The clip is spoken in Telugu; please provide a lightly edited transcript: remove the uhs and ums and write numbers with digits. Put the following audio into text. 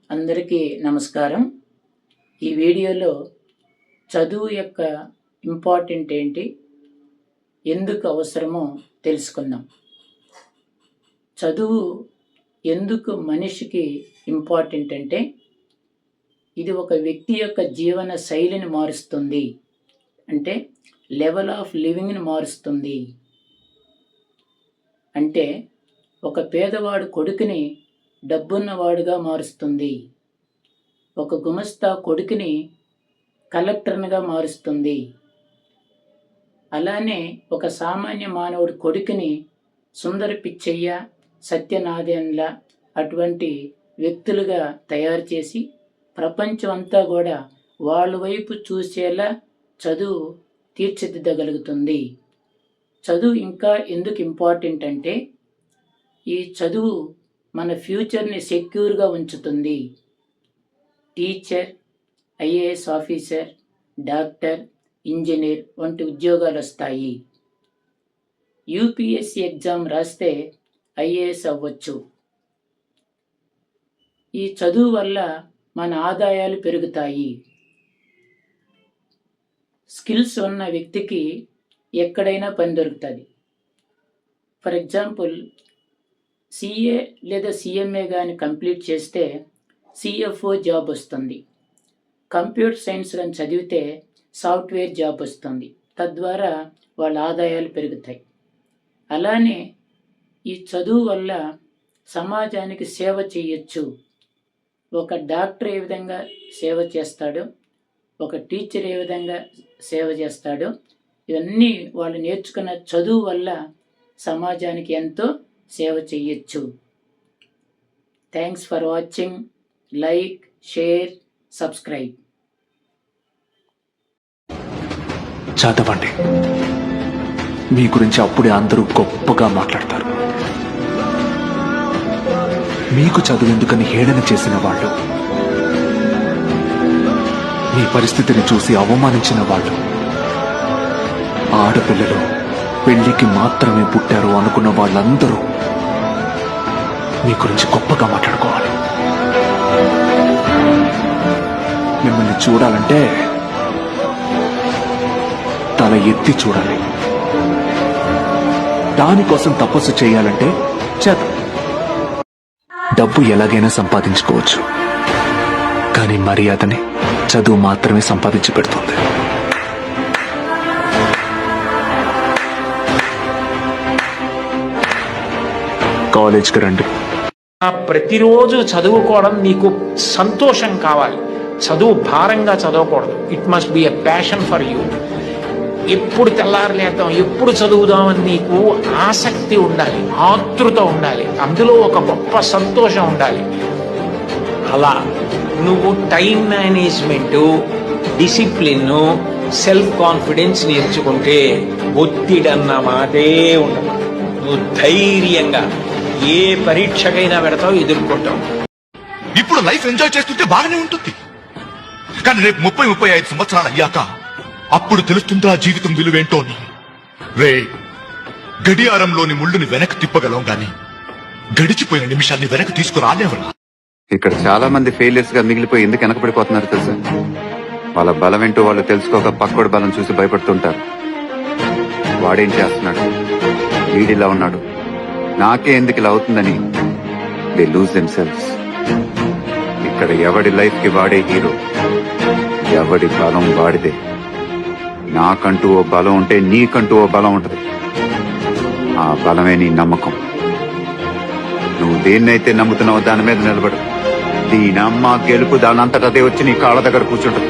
అందరికీ నమస్కారం. ఈ వీడియోలో చదువు యొక్క ఇంపార్టెంట్ ఏంటి, ఎందుకు అవసరమో తెలుసుకుందాం. చదువు ఎందుకు మనిషికి ఇంపార్టెంట్ అంటే, ఇది ఒక వ్యక్తి యొక్క జీవన శైలిని మారుస్తుంది, అంటే లెవెల్ ఆఫ్ లివింగ్ని మారుస్తుంది. అంటే ఒక పేదవాడు కొడుకుని డబ్బున్నవాడుగా మారుస్తుంది, ఒక గుమస్తా కొడుకుని కలెక్టర్నిగా మారుస్తుంది. అలానే ఒక సామాన్య మానవుడి కొడుకుని సుందర పిచ్చయ్య, సత్యనారాయణల అటువంటి వ్యక్తులుగా తయారు చేసి ప్రపంచం అంతా కూడా వాళ్ళ వైపు చూసేలా చదువు తీర్చిదిద్దగలుగుతుంది. చదువు ఇంకా ఎందుకు ఇంపార్టెంట్ అంటే, ఈ చదువు మన ఫ్యూచర్ని సెక్యూర్గా ఉంచుతుంది. Teacher, IAS officer, doctor, engineer వంటి ఉద్యోగాలు వస్తాయి. యూపీఎస్సీ ఎగ్జామ్ రాస్తే ఐఏఎస్ అవ్వచ్చు. ఈ చదువు వల్ల మన ఆదాయాలు పెరుగుతాయి. స్కిల్స్ ఉన్న వ్యక్తికి ఎక్కడైనా పని దొరుకుతుంది. ఫర్ ఎగ్జాంపుల్, సిఏ లేదా సిఎంఏ కానీ కంప్లీట్ చేస్తే సిఎఫ్ఓ జాబ్ వస్తుంది. కంప్యూటర్ సైన్స్ కానీ చదివితే సాఫ్ట్వేర్ జాబ్ వస్తుంది. తద్వారా వాళ్ళ ఆదాయాలు పెరుగుతాయి. అలానే ఈ చదువు వల్ల సమాజానికి సేవ చేయొచ్చు. ఒక డాక్టర్ ఏ విధంగా సేవ చేస్తాడో, ఒక టీచర్ ఏ విధంగా సేవ చేస్తాడో, ఇవన్నీ వాళ్ళు నేర్చుకున్న చదువు వల్ల సమాజానికి ఎంతో సేవ చేయొచ్చు. Thanks for watching. Like, share, subscribe. చదవండి, మీ గురించి అప్పుడే అందరూ గొప్పగా మాట్లాడతారు. మీకు చదువెందుకని హేళన చేసిన వాళ్ళు, మీ పరిస్థితిని చూసి అవమానించిన వాళ్ళు, ఆడపిల్లలు పెళ్లికి మాత్రమే పుట్టారు అనుకున్న వాళ్ళందరూ మీ గురించి గొప్పగా మాట్లాడుకోవాలి. మిమ్మల్ని చూడాలంటే తల ఎత్తి చూడాలి. దానికోసం తపస్సు చేయాలంటే చేద్దాం. డబ్బు ఎలాగైనా సంపాదించుకోవచ్చు, కానీ మర్యాదని చదువు మాత్రమే సంపాదించి పెడుతుంది. కాలేజ్కి రండి. ప్రతిరోజు చదువుకోవడం నీకు సంతోషం కావాలి. చదువు భారంగా చదవకూడదు. It must be a passion for you. ఎప్పుడు తెల్లారలేద్దాం, ఎప్పుడు చదువుదామని నీకు ఆసక్తి ఉండాలి, ఆతృత ఉండాలి, అందులో ఒక గొప్ప సంతోషం ఉండాలి. అలా నువ్వు time management, discipline, self confidence నేర్చుకుంటే ఒత్తిడన్న మాటే ఉండదు. నువ్వు ధైర్యంగా ఏ పరీక్షకైనా పెడతావు, ఎదుర్కొంటావు. ఇప్పుడు లైఫ్ ఎంజాయ్ చేస్తుంటే బాగానే ఉంటుంది, కానీ రేపు 30-35 సంవత్సరాలు అయ్యాక అప్పుడు తెలుస్తుందా జీవితం విలువేంటో. రే, గడియారంలోని ముళ్ళుని వెనక్కి తిప్పగలం గాని గడిచిపోయిన నిమిషాన్ని వెనక్కి తీసుకురాలేవరా. ఇక్కడ చాలా మంది ఫెయిలియర్స్ గా మిగిలిపోయి ఎందుకు వెనకబడిపోతున్నారు తెలుసా? వాళ్ళ బలం ఏంటో వాళ్ళు తెలుసుకోక పక్కోడి బలం చూసి భయపడుతుంటారు. వాడేం చేస్తున్నాడు, వీడిలా ఉన్నాడు, నాకే ఎందుకు ఇలా అవుతుందని దే లూజ్ దెమ్సెల్వ్స్. ఇక్కడ ఎవడి లైఫ్ కి వాడే హీరో, ఎవడి బలం వాడిదే. నాకంటూ ఓ బలం ఉంటే నీకంటూ ఓ బలం ఉంటది. ఆ బలమే నీ నమ్మకం. నువ్వు దేన్నైతే నమ్ముతున్నావో దాని మీద నిలబడు. దీనమ్మ గెలుపు దానంతటా అదే వచ్చి నీ కాళ్ళ దగ్గర కూర్చుంటది.